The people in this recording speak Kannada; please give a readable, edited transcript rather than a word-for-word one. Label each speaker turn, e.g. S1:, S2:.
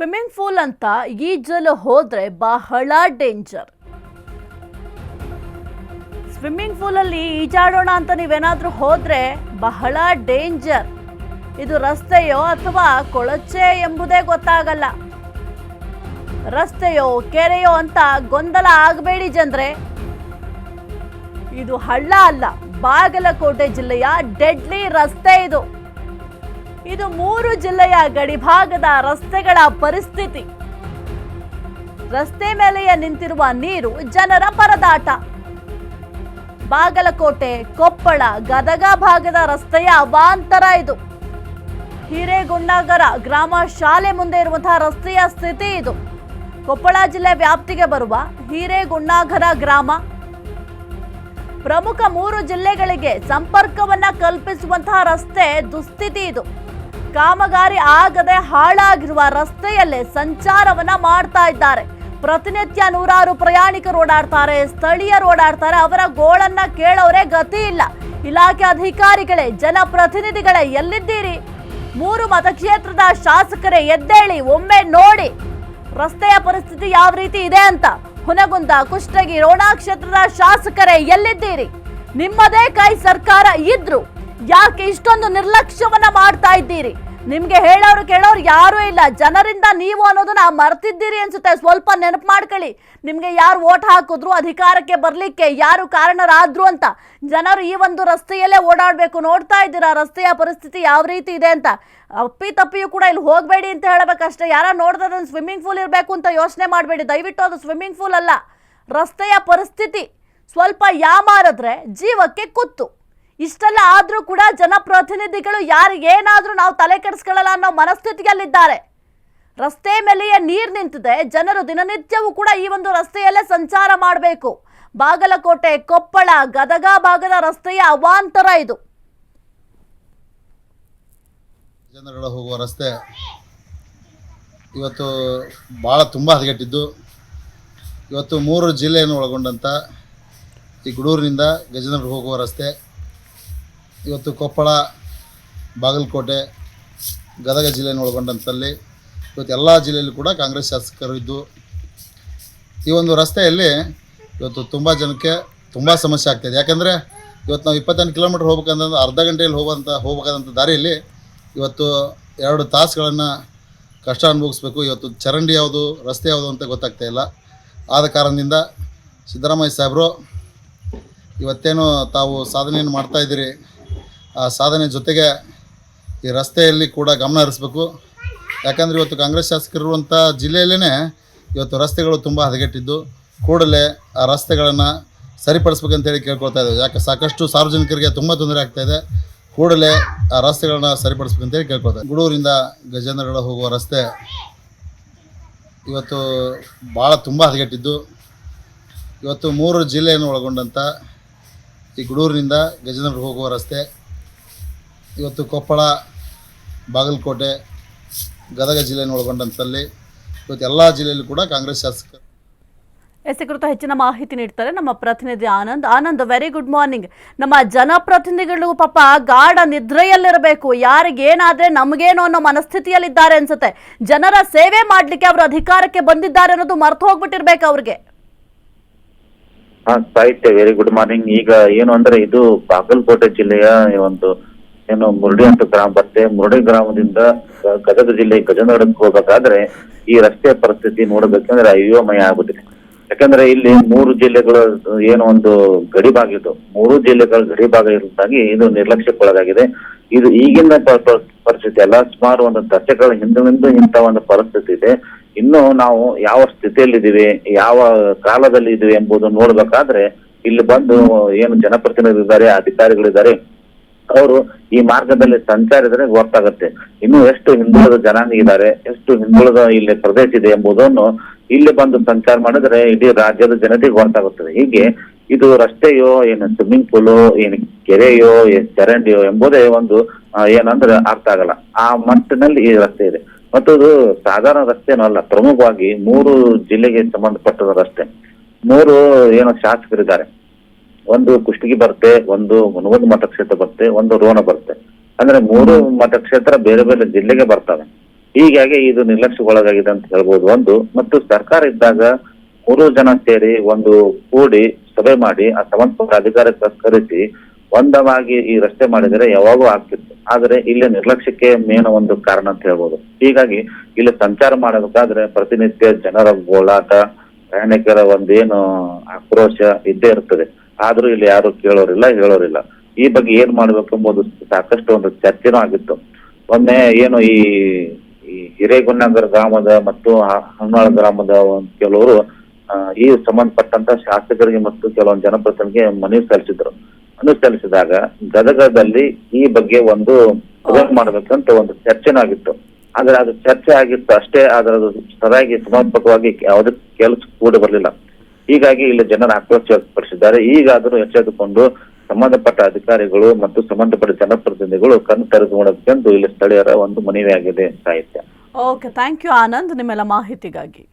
S1: ಸ್ವಿಮ್ಮಿಂಗ್ ಪೂಲ್ ಅಂತ ಈಜಲು ಹೋದ್ರೆ ಬಹಳ ಡೇಂಜರ್. ಸ್ವಿಮ್ಮಿಂಗ್ ಪೂಲ್ ಅಲ್ಲಿ ಈಜಾಡೋಣ ಅಂತ ನೀವೇನಾದ್ರೂ ಹೋದ್ರೆ ಬಹಳ ಡೇಂಜರ್. ಇದು ರಸ್ತೆಯೋ ಅಥವಾ ಕೊಳಚೆ ಎಂಬುದೇ ಗೊತ್ತಾಗಲ್ಲ. ರಸ್ತೆಯೋ ಕೆರೆಯೋ ಅಂತ ಗೊಂದಲ ಆಗಬೇಡಿ ಜನರೇ. ಇದು ಹಳ್ಳ ಅಲ್ಲ, ಬಾಗಲಕೋಟೆ ಜಿಲ್ಲೆಯ ಡೆಡ್ಲಿ ರಸ್ತೆ ಇದು. ಇದು 3 ಜಿಲ್ಲೆಯ ಗಡಿಭಾಗದ ರಸ್ತೆಗಳ ಪರಿಸ್ಥಿತಿ. ರಸ್ತೆ ಮೇಲೆಯೇ ನಿಂತಿರುವ ನೀರು ಜನರ ಪರದಾಟ. ಬಾಗಲಕೋಟೆ, ಕೊಪ್ಪಳ, ಗದಗ ಭಾಗದ ರಸ್ತೆಯ ಅವಾಂತರ ಇದು. ಹಿರೇಗುಂಡಗರ ಗ್ರಾಮ ಶಾಲೆ ಮುಂದೆ ಇರುವಂತಹ ರಸ್ತೆಯ ಸ್ಥಿತಿ ಇದು. ಕೊಪ್ಪಳ ಜಿಲ್ಲೆ ವ್ಯಾಪ್ತಿಗೆ ಬರುವ ಹಿರೇಗುಂಡಗರ ಗ್ರಾಮ ಪ್ರಮುಖ 3 ಜಿಲ್ಲೆಗಳಿಗೆ ಸಂಪರ್ಕವನ್ನ ಕಲ್ಪಿಸುವಂತಹ ರಸ್ತೆ ದುಸ್ಥಿತಿ ಇದು. ಕಾಮಗಾರಿ ಆಗದೆ ಹಾಳಾಗಿರುವ ರಸ್ತೆಯಲ್ಲೇ ಸಂಚಾರವನ್ನ ಮಾಡ್ತಾ ಇದ್ದಾರೆ. ಪ್ರತಿನಿತ್ಯ ನೂರಾರು ಪ್ರಯಾಣಿಕರು ಓಡಾಡ್ತಾರೆ, ಸ್ಥಳೀಯರು ಓಡಾಡ್ತಾರೆ. ಅವರ ಗೋಳನ್ನ ಕೇಳೋರೆ ಗತಿ ಇಲ್ಲ. ಇಲಾಖೆ ಅಧಿಕಾರಿಗಳೇ, ಜನಪ್ರತಿನಿಧಿಗಳೇ ಎಲ್ಲಿದ್ದೀರಿ? 3 ಮತಕ್ಷೇತ್ರದ ಶಾಸಕರೇ ಎದ್ದೇಳಿ, ಒಮ್ಮೆ ನೋಡಿ ರಸ್ತೆಯ ಪರಿಸ್ಥಿತಿ ಯಾವ ರೀತಿ ಇದೆ ಅಂತ. ಹುನಗುಂದ, ಕುಷ್ಟಗಿ, ರೋಣ ಕ್ಷೇತ್ರದ ಶಾಸಕರೇ ಎಲ್ಲಿದ್ದೀರಿ? ನಿಮ್ಮದೇ ಕೈ ಸರ್ಕಾರ ಇದ್ರು ಯಾಕೆ ಇಷ್ಟೊಂದು ನಿರ್ಲಕ್ಷ್ಯವನ್ನ ಮಾಡ್ತಾ ಇದ್ದೀರಿ? ನಿಮ್ಗೆ ಹೇಳೋರು ಕೇಳೋರು ಯಾರೂ ಇಲ್ಲ. ಜನರಿಂದ ನೀವು ಅನ್ನೋದನ್ನ ಮರ್ತಿದ್ದೀರಿ ಅನ್ಸುತ್ತೆ. ಸ್ವಲ್ಪ ನೆನಪು ಮಾಡ್ಕೊಳ್ಳಿ. ನಿಮ್ಗೆ ಯಾರು ವೋಟ್ ಹಾಕಿದ್ರು, ಅಧಿಕಾರಕ್ಕೆ ಬರ್ಲಿಕ್ಕೆ ಯಾರು ಕಾರಣರಾದ್ರು ಅಂತ. ಜನರು ಈ ಒಂದು ರಸ್ತೆಯಲ್ಲೇ ಓಡಾಡ್ಬೇಕು. ನೋಡ್ತಾ ಇದ್ದೀರಾ ರಸ್ತೆಯ ಪರಿಸ್ಥಿತಿ ಯಾವ ರೀತಿ ಇದೆ ಅಂತ. ಅಪ್ಪಿ ತಪ್ಪಿಯೂ ಕೂಡ ಇಲ್ಲಿ ಹೋಗಬೇಡಿ ಅಂತ ಹೇಳಬೇಕಷ್ಟೇ. ಯಾರ ನೋಡಿದ್ರೆ ಸ್ವಿಮ್ಮಿಂಗ್ ಪೂಲ್ ಇರಬೇಕು ಅಂತ ಯೋಚನೆ ಮಾಡಬೇಡಿ. ದಯವಿಟ್ಟು ಅದು ಸ್ವಿಮ್ಮಿಂಗ್ ಪೂಲ್ ಅಲ್ಲ. ರಸ್ತೆಯ ಪರಿಸ್ಥಿತಿ ಸ್ವಲ್ಪ ಯಾಮಾರಿದ್ರೆ ಜೀವಕ್ಕೆ ಕುತ್ತು. ಇಷ್ಟೆಲ್ಲ ಆದ್ರೂ ಕೂಡ ಜನಪ್ರತಿನಿಧಿಗಳು ಯಾರಿಗೇನಾದ್ರೂ ನಾವು ತಲೆ ಕೆಡಿಸ್ಕೊಳ್ಳಲ್ಲ ಅನ್ನೋ ಮನಸ್ಥಿತಿಯಲ್ಲಿದ್ದಾರೆ. ರಸ್ತೆ ಮೇಲೆಯೇ ನೀರು ನಿಂತಿದೆ. ಜನರು ದಿನನಿತ್ಯವೂ ಕೂಡ ಈ ಒಂದು ರಸ್ತೆಯಲ್ಲೇ ಸಂಚಾರ ಮಾಡಬೇಕು. ಬಾಗಲಕೋಟೆ, ಕೊಪ್ಪಳ, ಗದಗ ಭಾಗದ ರಸ್ತೆಯ ಅವಾಂತರ ಇದು.
S2: ಜನಗಳ ಹೋಗುವ ರಸ್ತೆ ಇವತ್ತು ಭಾಳ ತುಂಬ ಹದಗೆಟ್ಟಿದ್ದು. ಇವತ್ತು 3 ಜಿಲ್ಲೆಯನ್ನು ಒಳಗೊಂಡಂಥ ಈ ಗೂಡೂರಿನಿಂದ ಗಜೇಂದ್ರ ಹೋಗುವ ರಸ್ತೆ ಇವತ್ತು ಕೊಪ್ಪಳ, ಬಾಗಲಕೋಟೆ, ಗದಗ ಜಿಲ್ಲೆಯನ್ನು ಒಳಗೊಂಡಂಥಲ್ಲಿ ಇವತ್ತು ಎಲ್ಲ ಜಿಲ್ಲೆಯಲ್ಲೂ ಕೂಡ ಕಾಂಗ್ರೆಸ್ ಶಾಸಕರು ಇದ್ದು ಈ ಒಂದು ರಸ್ತೆಯಲ್ಲಿ ಇವತ್ತು ತುಂಬ ಜನಕ್ಕೆ ತುಂಬ ಸಮಸ್ಯೆ ಆಗ್ತಾಯಿದೆ. ಯಾಕಂದರೆ ಇವತ್ತು ನಾವು 28 ಕಿಲೋಮೀಟ್ರ್ ಹೋಗ್ಬೇಕಂತಂದ್ರೆ ಅರ್ಧ ಗಂಟೆಯಲ್ಲಿ ಹೋಗಬೇಕಾದಂಥ ದಾರಿಯಲ್ಲಿ ಇವತ್ತು 2 ತಾಸುಗಳನ್ನು ಕಷ್ಟ ಅನುಭವಿಸ್ಬೇಕು. ಇವತ್ತು ಚರಂಡಿ ಯಾವುದು, ರಸ್ತೆ ಯಾವುದು ಅಂತ ಗೊತ್ತಾಗ್ತಾ ಇಲ್ಲ. ಆದ ಕಾರಣದಿಂದ ಸಿದ್ದರಾಮಯ್ಯ ಸಾಹೇಬರು ಇವತ್ತೇನು ತಾವು ಸಾಧನೆಯನ್ನು ಮಾಡ್ತಾಯಿದ್ದೀರಿ, ಆ ಸಾಧನೆ ಜೊತೆಗೆ ಈ ರಸ್ತೆಯಲ್ಲಿ ಕೂಡ ಗಮನ ಹರಿಸ್ಬೇಕು. ಯಾಕಂದರೆ ಇವತ್ತು ಕಾಂಗ್ರೆಸ್ ಶಾಸಕರಿರುವಂಥ ಜಿಲ್ಲೆಯಲ್ಲೇ ಇವತ್ತು ರಸ್ತೆಗಳು ತುಂಬ ಹದಗೆಟ್ಟಿದ್ದು. ಕೂಡಲೇ ಆ ರಸ್ತೆಗಳನ್ನು ಸರಿಪಡಿಸ್ಬೇಕಂತೇಳಿ ಕೇಳ್ಕೊಳ್ತಾ ಇದ್ದೇವೆ. ಯಾಕೆ ಸಾಕಷ್ಟು ಸಾರ್ವಜನಿಕರಿಗೆ ತುಂಬ ತೊಂದರೆ ಆಗ್ತಾಯಿದೆ. ಕೂಡಲೇ ಆ ರಸ್ತೆಗಳನ್ನ ಸರಿಪಡಿಸ್ಬೇಕಂತೇಳಿ ಕೇಳ್ಕೊಳ್ತಾರೆ. ಗೂಡೂರಿಂದ ಗಜೇಂದ್ರಗಡ ಹೋಗುವ ರಸ್ತೆ ಇವತ್ತು ಭಾಳ ತುಂಬ ಹದಗೆಟ್ಟಿದ್ದು. ಇವತ್ತು 3 ಜಿಲ್ಲೆಯನ್ನು ಒಳಗೊಂಡಂಥ ಈ ಗೂಡೂರಿನಿಂದ ಗಜೇಂದ್ರ ಹೋಗುವ ರಸ್ತೆ ಇವತ್ತು ಕೊಪ್ಪಳ, ಬಾಗಲಕೋಟೆ, ಗದಗ ಜಿಲ್ಲೆಯನ್ನು ಒಳಗೊಂಡಂಥಲ್ಲಿ ಇವತ್ತು ಎಲ್ಲ ಜಿಲ್ಲೆಯಲ್ಲೂ ಕೂಡ ಕಾಂಗ್ರೆಸ್ ಶಾಸಕರು
S1: ಕುರಿತು ಹೆಚ್ಚಿನ ಮಾಹಿತಿ ನೀಡ್ತಾರೆ ನಮ್ಮ ಪ್ರತಿನಿಧಿ ಆನಂದ್. Very good morning. ನಮ್ಮ ಜನಪ್ರತಿನಿಧಿಗಳು ಪಾಪ ಗಾಢ ನಿದ್ರೆಯಲ್ಲಿರಬೇಕು. ಯಾರಿಗೇನಾದ್ರೆ ನಮಗೇನೋ ಅನ್ನೋ ಮನಸ್ಥಿತಿಯಲ್ಲಿದ್ದಾರೆ ಅನ್ಸುತ್ತೆ. ಜನರ ಸೇವೆ ಮಾಡ್ಲಿಕ್ಕೆ ಅವರು ಅಧಿಕಾರಕ್ಕೆ ಬಂದಿದ್ದಾರೆ ಅನ್ನೋದು ಮರ್ತು ಹೋಗ್ಬಿಟ್ಟಿರ್ಬೇಕು ಅವ್ರಿಗೆ.
S3: ಸಾಹಿತ್ಯ ವೆರಿ ಗುಡ್ ಮಾರ್ನಿಂಗ್. ಈಗ ಏನು ಅಂದ್ರೆ ಇದು ಬಾಗಲಕೋಟೆ ಜಿಲ್ಲೆಯ ಒಂದು ಏನು ಮುರುಡಿ ಅಂತ ಗ್ರಾಮ ಬರುತ್ತೆ. ಮುರುಡಿ ಗ್ರಾಮದಿಂದ ಗದಗ ಜಿಲ್ಲೆ ಗಜೇಂದ್ರಗಡಕ್ಕೆ ಹೋಗ್ಬೇಕಾದ್ರೆ ಈ ರಸ್ತೆಯ ಪರಿಸ್ಥಿತಿ ನೋಡಬೇಕಂದ್ರೆ ಅಯೋಮಯ ಆಗ್ಬಿಟ್ಟಿದೆ. ಯಾಕಂದ್ರೆ ಇಲ್ಲಿ 3 ಜಿಲ್ಲೆಗಳು ಏನು ಒಂದು ಗಡಿಭಾಗ ಇದು. 3 ಜಿಲ್ಲೆಗಳ ಗಡಿಭಾಗ ಇರುತ್ತಾಗಿ ಇದು ನಿರ್ಲಕ್ಷ್ಯಕ್ಕೊಳಗಾಗಿದೆ. ಇದು ಈಗಿನ ಪರಿಸ್ಥಿತಿ ಅಲ್ಲ, ಸುಮಾರು ಒಂದು ದಶಕಗಳ ಹಿಂದಿನಿಂದ ಇಂಥ ಒಂದು ಪರಿಸ್ಥಿತಿ ಇದೆ. ಇನ್ನು ನಾವು ಯಾವ ಸ್ಥಿತಿಯಲ್ಲಿದ್ದೀವಿ, ಯಾವ ಕಾಲದಲ್ಲಿ ಇದ್ದೀವಿ ಎಂಬುದು ನೋಡ್ಬೇಕಾದ್ರೆ ಇಲ್ಲಿ ಬಂದು ಏನು ಜನಪ್ರತಿನಿಧಿಗಳಿದ್ದಾರೆ, ಅಧಿಕಾರಿಗಳಿದ್ದಾರೆ, ಅವರು ಈ ಮಾರ್ಗದಲ್ಲಿ ಸಂಚಾರಿದ್ರೆ ಗೊತ್ತಾಗುತ್ತೆ ಇನ್ನು ಎಷ್ಟು ಹಿಂದುಳಿದ ಜನಾಂಗ ಇದ್ದಾರೆ, ಎಷ್ಟು ಹಿಂದುಳಿದ ಇಲ್ಲಿ ಪ್ರದೇಶ ಇದೆ ಎಂಬುದನ್ನು ಇಲ್ಲಿ ಬಂದು ಸಂಚಾರ ಮಾಡಿದ್ರೆ ಇಡೀ ರಾಜ್ಯದ ಜನತೆಗೆ ಗೊತ್ತಾಗುತ್ತದೆ. ಹೀಗೆ ಇದು ರಸ್ತೆಯೋ, ಏನು ಸ್ವಿಮ್ಮಿಂಗ್ ಪೂಲು, ಏನು ಕೆರೆಯೋ, ಚರಂಡಿಯೋ ಎಂಬುದೇ ಒಂದು ಏನಂದ್ರೆ ಅರ್ಥ ಆಗಲ್ಲ. ಆ ಮಟ್ಟಿನಲ್ಲಿ ಈ ರಸ್ತೆ ಇದೆ. ಮತ್ತು ಇದು ಸಾಧಾರಣ ರಸ್ತೆನೂ ಅಲ್ಲ, ಪ್ರಮುಖವಾಗಿ 3 ಜಿಲ್ಲೆಗೆ ಸಂಬಂಧಪಟ್ಟ ರಸ್ತೆ. 3 ಏನು ಶಾಸಕರಿದ್ದಾರೆ. ಒಂದು ಕುಷ್ಟಗಿ ಬರುತ್ತೆ, ಒಂದು ಹುನಗುಂದ ಮತಕ್ಷೇತ್ರ ಬರುತ್ತೆ, ಒಂದು ರೋಣ ಬರುತ್ತೆ. ಅಂದ್ರೆ 3 ಮತಕ್ಷೇತ್ರ ಬೇರೆ ಬೇರೆ ಜಿಲ್ಲೆಗೆ ಬರ್ತವೆ. ಹೀಗಾಗಿ ಇದು ನಿರ್ಲಕ್ಷ್ಯಕ್ಕೊಳಗಾಗಿದೆ ಅಂತ ಹೇಳ್ಬೋದು ಒಂದು. ಮತ್ತು ಸರ್ಕಾರ ಇದ್ದಾಗ 3 ಜನ ಸೇರಿ ಒಂದು ಕೂಡಿ ಸಭೆ ಮಾಡಿ ಆ ಸಂಬಂಧಪಟ್ಟ ಅಧಿಕಾರಕ್ಕೆ ಕರೆಸಿ ಒಂದವಾಗಿ ಈ ರಸ್ತೆ ಮಾಡಿದರೆ ಯಾವಾಗೂ ಆಗ್ತಿತ್ತು. ಆದ್ರೆ ಇಲ್ಲಿ ನಿರ್ಲಕ್ಷ್ಯಕ್ಕೆ ಮೇನ್ ಒಂದು ಕಾರಣ ಅಂತ ಹೇಳ್ಬೋದು. ಹೀಗಾಗಿ ಇಲ್ಲಿ ಸಂಚಾರ ಮಾಡಬೇಕಾದ್ರೆ ಪ್ರತಿನಿತ್ಯ ಜನರ ಗೋಳಾಟ, ಪ್ರಯಾಣಿಕರ ಒಂದೇನು ಆಕ್ರೋಶ ಇದ್ದೇ ಇರ್ತದೆ. ಆದ್ರೂ ಇಲ್ಲಿ ಯಾರು ಕೇಳೋರಿಲ್ಲ, ಹೇಳೋರಿಲ್ಲ. ಈ ಬಗ್ಗೆ ಏನ್ ಮಾಡ್ಬೇಕೆಂಬುದು ಸಾಕಷ್ಟು ಒಂದು ಚರ್ಚೆನೂ ಆಗಿತ್ತು. ಒಮ್ಮೆ ಏನು ಈ ಹಿರೇಗುನ್ನಗರ ಗ್ರಾಮದ ಮತ್ತು ಹೊನ್ನಾಳ ಗ್ರಾಮದ ಕೆಲವರು ಈ ಸಂಬಂಧಪಟ್ಟಂತ ಶಾಸಕರಿಗೆ ಮತ್ತು ಕೆಲವೊಂದು ಜನಪ್ರತಿನಿಧಿಗೆ ಮನವಿ ಸಲ್ಲಿಸಿದಾಗ ಗದಗದಲ್ಲಿ ಈ ಬಗ್ಗೆ ಒಂದು ಮಾಡ್ಬೇಕಂತ ಒಂದು ಚರ್ಚೆನೂ ಆಗಿತ್ತು. ಆದ್ರೆ ಅದು ಚರ್ಚೆ ಆಗಿತ್ತು ಅಷ್ಟೇ, ಆದ್ರೆ ಅದು ಸರಿಯಾಗಿ ಸಮರ್ಪಕವಾಗಿ ಯಾವುದೇ ಕೆಲಸ ಕೂಡ ಬರಲಿಲ್ಲ. ಹೀಗಾಗಿ ಇಲ್ಲಿ ಜನರು ಆಕ್ರೋಶ ವ್ಯಕ್ತಪಡಿಸಿದ್ದಾರೆ. ಈಗಾದರೂ ಎಚ್ಚೆತ್ತುಕೊಂಡು ಸಂಬಂಧಪಟ್ಟ ಅಧಿಕಾರಿಗಳು ಮತ್ತು ಸಂಬಂಧಪಟ್ಟ ಜನಪ್ರತಿನಿಧಿಗಳು ಕಣ್ಣು ತೆರೆದು ನೋಡಬೇಕೆಂದು ಇಲ್ಲಿ ಸ್ಥಳೀಯರ ಒಂದು ಮನವಿಯಾಗಿದೆ. ಸಾಹಿತ್ಯ.
S1: ಓಕೆ, ಥ್ಯಾಂಕ್ ಯು ಆನಂದ್ ನಿಮ್ಮೆಲ್ಲ ಮಾಹಿತಿಗಾಗಿ.